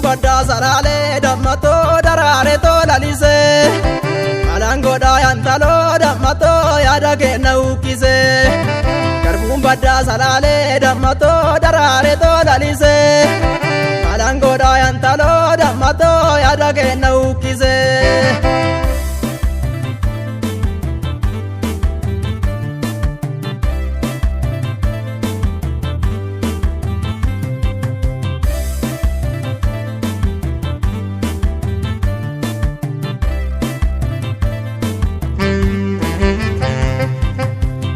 Badda salale dammato darare to lalise malangoda yantalo dammato yada kenna ukise garbun badda salale dammato darare to lalise malangoda yantalo dammato yada kenna ukise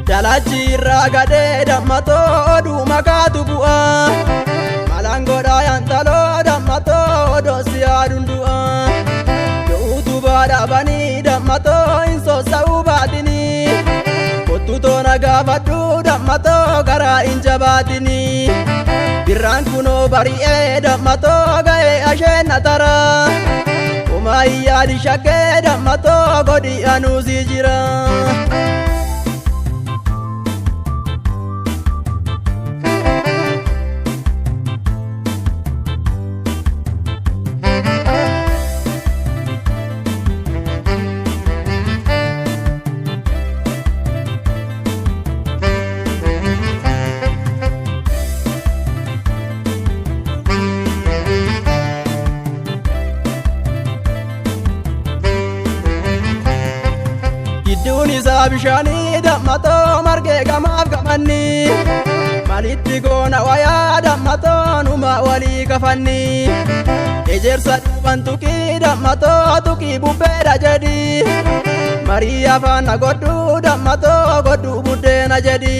Jalachirra gade dammato duma katu bu'a malangoda yantalo dammato dosia dundua utuba dabani dammato inso saubatini kotuto nagafadu dammato gara injabatini birran kuno bari'e dammato gae ashen tara umaiya dishake dammato godi anusi jira Dunisa bishani dammato marge gamaf gamanni malitti gona waya dammato numa wali kafanni ejersa duban tuki dammato tuki bubbeda jadi Maria fana goddu dammato goddu buddena jadi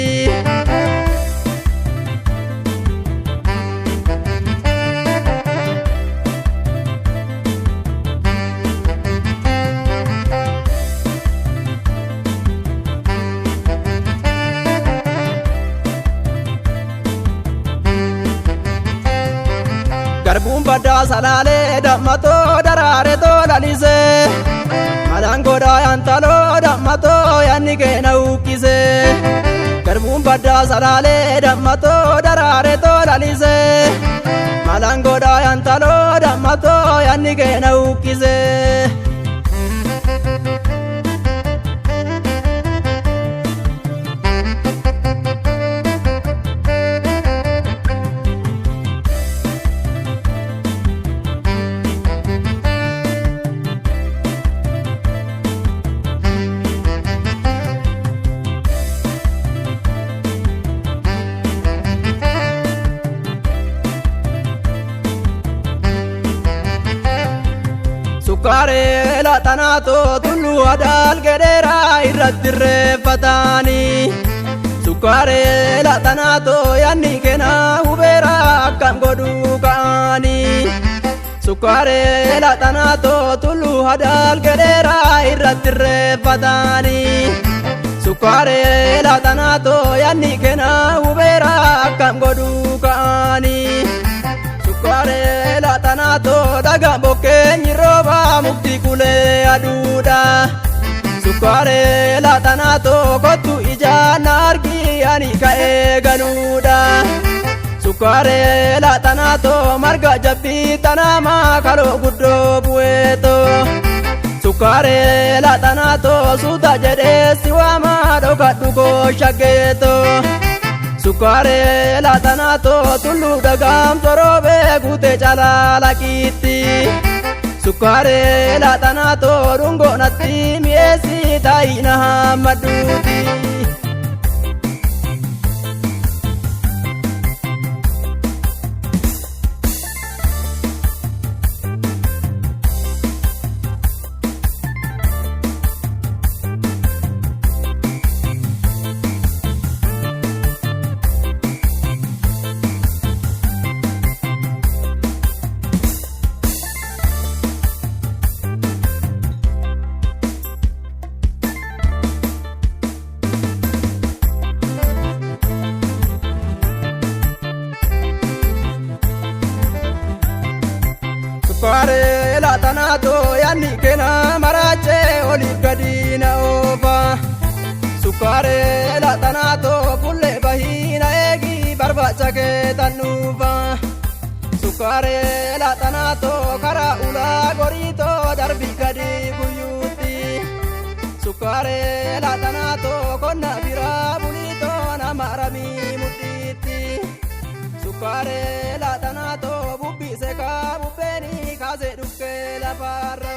Garbun badda salale dammato darare to lalise malangoda yantalo dammato yanni kena ukise Garbun badda salale dammato darare to lalise malangoda yantalo dammato yanni kena ukise Sukare la tanato tullu adal gedera irratire fatani Sukare la tanato yanni kena ubera kam godu kani Sukare la tanato tullu adal gedera irratire fatani Sukare la tanato yanni kena ubera kam godu kani Sukare la tanato daga boke roba mukti kule aduda Sukare la tanato kotu ijana argi ani kae ganuda Sukare la tanato marga jabbi tanama kalo guddo bueto Sukare la tanato suta jede siwama doka dugo shageto Sukare la tanato tullu dagam torobe gute chala lakiti Sukare la tanato rungo natti miesi taina maduti laatanaatoo yaanni kenna maraachee oliif gadi na oofa. Sukkaaree laatanaatoo bullee bahii na eegi barbaacha kee tan dhufa. Sukkaaree laatanaatoo karaa ulaa goriitoo darbii gadi guyyuutti. Sukkaaree laatanaatoo konna biraa buliitoo nama ramii mudhiitti. Sukkaaree laatanaatoo bubbisee kaa bubbeeni kaasee dhukkee lafarra.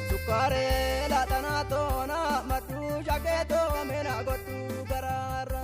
Sukkaaree laatanaatoo na maddu shakeetoo meena godhu garaarra.